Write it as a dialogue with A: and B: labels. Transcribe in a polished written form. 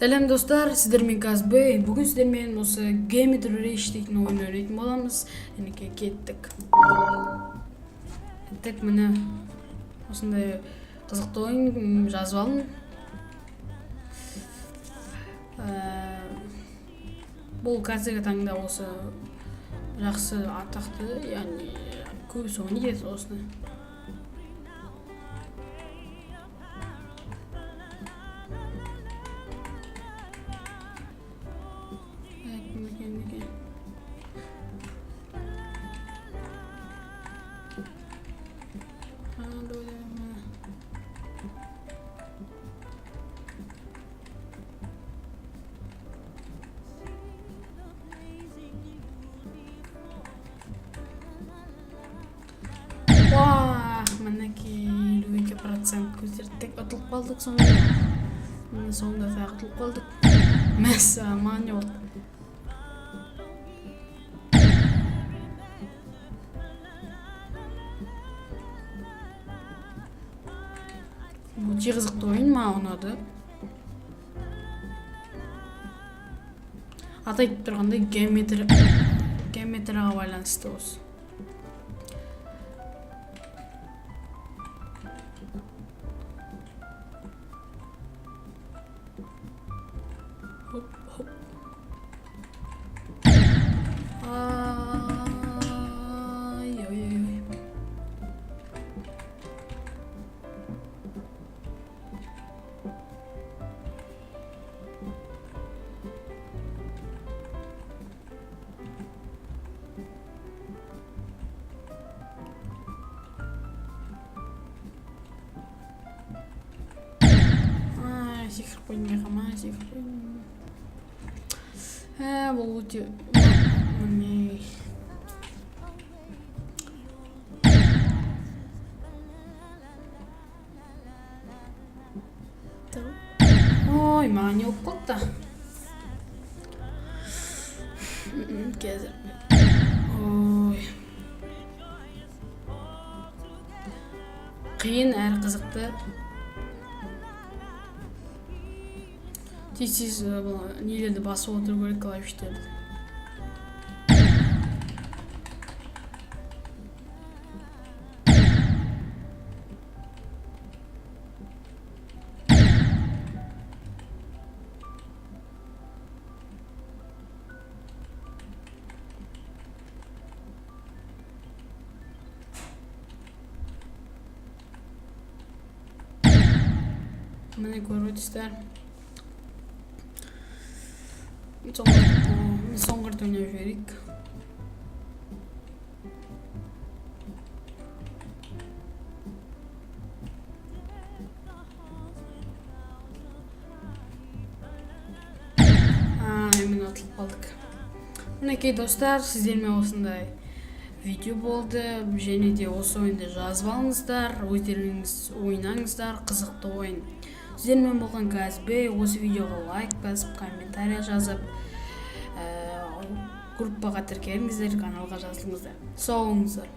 A: Сәлем достар, сіздермен Казбей. Бүгін сіздермен осы Game Rush дейтін ойын ойнайтын боламыз. Енеке кеттік. Міне осындай қызықты ойын жазып алдым. Бұл қазіргі таңда осы жақсы атақты, яғни көбісі ойнайды осыны. Мінекей 52% көтердік, ұтылып қалдық соңында тағы ұтылып қалдық. Мәсі аман олды. Бұл қызықты ойын маған ұнады. Атайтып тұрғандай геометрияға байланысты осы. Сихыр қоймай қама, сихыр қоймай. Бұл өте... Ой, маған не болып қалды? Қазір. Ой. Қиын әрі қызықты. Тез нелерді басып отыру керек клавиштерді. Міне көріп өтістер. Соңғы рет ойнап жіберейік. Мен атылып қалдық. Мінекей достар, сіздермен осындай видео болды. Және де осы ойынды жазып алыңыздар, өздеріңіз ойнаңыздар, қызықты ойын. Сіздермен болған Казбей, осы видеоға лайк басып, комментария жазып, группаға тіркеліңіздер, каналға жазылыңыздар. Сау болыңыздар.